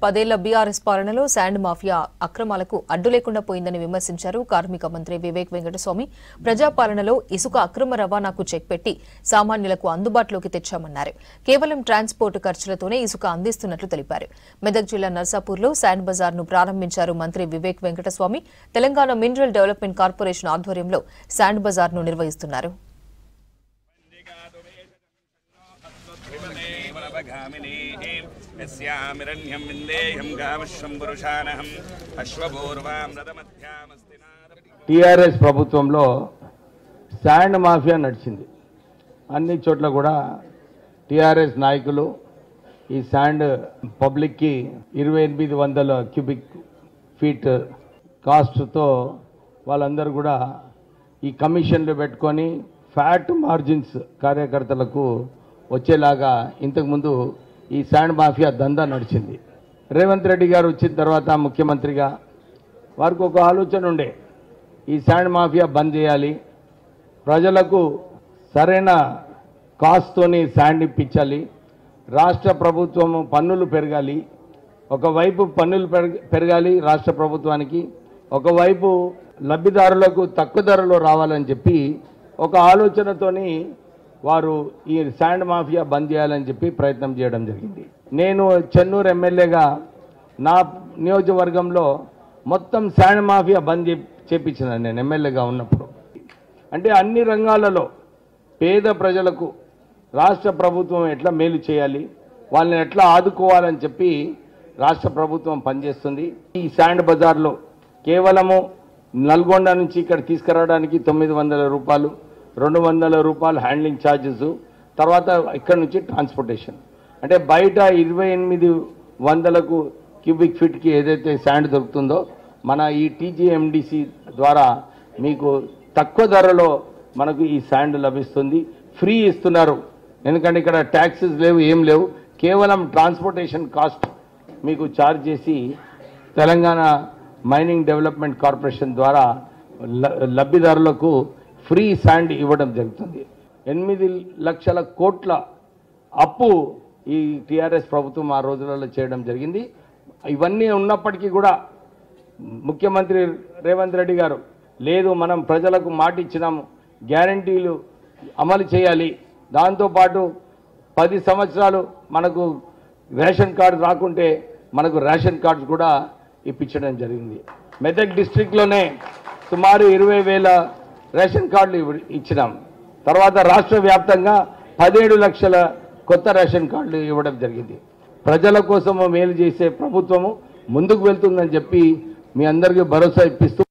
10 ఏళ్ల బీఆర్ఎస్ పాలనలో sand mafia అక్రమాలకు అడ్డు లేకుండా పోయిందని విమర్శించారు కార్మిక మంత్రి వివేక్ వెంకటస్వామి. ప్రజాపాలనలో ఇసుక అక్రమ రవాణాకు చెక్ పెట్టి సామాన్యులకు అందుబాటులోకి తెచ్చామన్నారు. కేవలం ట్రాన్స్పోర్ట్ ఖర్చులతోనే ఇసుక అందిస్తున్నట్లు తెలిపారు. మెదక్ జిల్లా నర్సాపూర్లో శాండ్ బజార్ను ప్రారంభించారు మంత్రి Vivek Venkataswamy. Telangana mineral development corporation ఆధ్వర్యంలో శాండ్ బజార్ను నిర్వహిస్తున్నారు. టీఆర్ఎస్ ప్రభుత్వంలో శాండ్ మాఫియా నడిచింది. అన్ని చోట్ల కూడా టీఆర్ఎస్ నాయకులు ఈ శాండ్ పబ్లిక్కి 2800 క్యూబిక్ ఫీట్ కాస్ట్తో వాళ్ళందరూ కూడా ఈ కమిషన్లు పెట్టుకొని ఫ్యాట్ మార్జిన్స్ కార్యకర్తలకు వచ్చేలాగా ఇంతకుముందు ఈ శాండ్ మాఫియా దందా నడిచింది. రేవంత్ రెడ్డి గారు వచ్చిన తర్వాత ముఖ్యమంత్రిగా వారికి ఒక ఆలోచన ఉండే, ఈ శాండ్ మాఫియా బంద్ చేయాలి, ప్రజలకు సరైన కాస్ట్తోని శాండ్ ఇప్పించాలి, రాష్ట్ర ప్రభుత్వం పన్నులు పెరగాలి, ఒకవైపు పన్నులు పెరగాలి రాష్ట్ర ప్రభుత్వానికి, ఒకవైపు లబ్ధిదారులకు తక్కువ ధరలో రావాలని చెప్పి ఒక ఆలోచనతోని వారు ఈ శాండ్ మాఫియా బంద్ చేయాలని చెప్పి ప్రయత్నం చేయడం జరిగింది. నేను చెన్నూరు ఎమ్మెల్యేగా నా నియోజకవర్గంలో మొత్తం శాండ్ మాఫియా బంద్ చేపించిన నేను ఎమ్మెల్యేగా ఉన్నప్పుడు. అంటే అన్ని రంగాలలో పేద ప్రజలకు రాష్ట్ర ప్రభుత్వం ఎట్లా మేలు చేయాలి, వాళ్ళని ఎట్లా ఆదుకోవాలని చెప్పి రాష్ట్ర ప్రభుత్వం పనిచేస్తుంది. ఈ శాండ్ బజార్లో కేవలము నల్గొండ నుంచి ఇక్కడ తీసుకురావడానికి 900 రూపాయలు, 200 రూపాయలు హ్యాండ్లింగ్ ఛార్జెస్, తర్వాత ఇక్కడ నుంచి ట్రాన్స్పోర్టేషన్. అంటే బయట 2800 క్యూబిక్ ఫీట్కి ఏదైతే శాండ్ దొరుకుతుందో మన ఈ టీజీఎండిసి ద్వారా మీకు తక్కువ ధరలో మనకు ఈ శాండ్ లభిస్తుంది. ఫ్రీ ఇస్తున్నారు, ఎందుకంటే ఇక్కడ ట్యాక్సెస్ లేవు, ఏం లేవు, కేవలం ట్రాన్స్పోర్టేషన్ కాస్ట్ మీకు ఛార్జ్ చేసి తెలంగాణ మైనింగ్ డెవలప్మెంట్ కార్పొరేషన్ ద్వారా లబ్ధిదారులకు ఫ్రీ శాండ్ ఇవ్వడం జరుగుతుంది. 8 లక్షల కోట్ల అప్పు ఈ టీఆర్ఎస్ ప్రభుత్వం ఆ రోజులలో చేయడం జరిగింది. ఇవన్నీ ఉన్నప్పటికీ కూడా ముఖ్యమంత్రి రేవంత్ రెడ్డి గారు లేదు, మనం ప్రజలకు మాట ఇచ్చినాము, గ్యారంటీలు అమలు చేయాలి, దాంతోపాటు 10 సంవత్సరాలు మనకు రేషన్ కార్డు రాకుంటే మనకు రేషన్ కార్డ్స్ కూడా ఇప్పించడం జరిగింది. మెదక్ డిస్ట్రిక్ట్లోనే సుమారు 20,000 రేషన్ కార్డులు ఇచ్చినాం. తర్వాత రాష్ట్ర వ్యాప్తంగా 17 లక్షల కొత్త రేషన్ కార్డులు ఇవ్వడం జరిగింది. ప్రజల కోసము మేలు చేసే ప్రభుత్వము ముందుకు వెళ్తుందని చెప్పి మీ అందరికీ భరోసా ఇప్పిస్తూ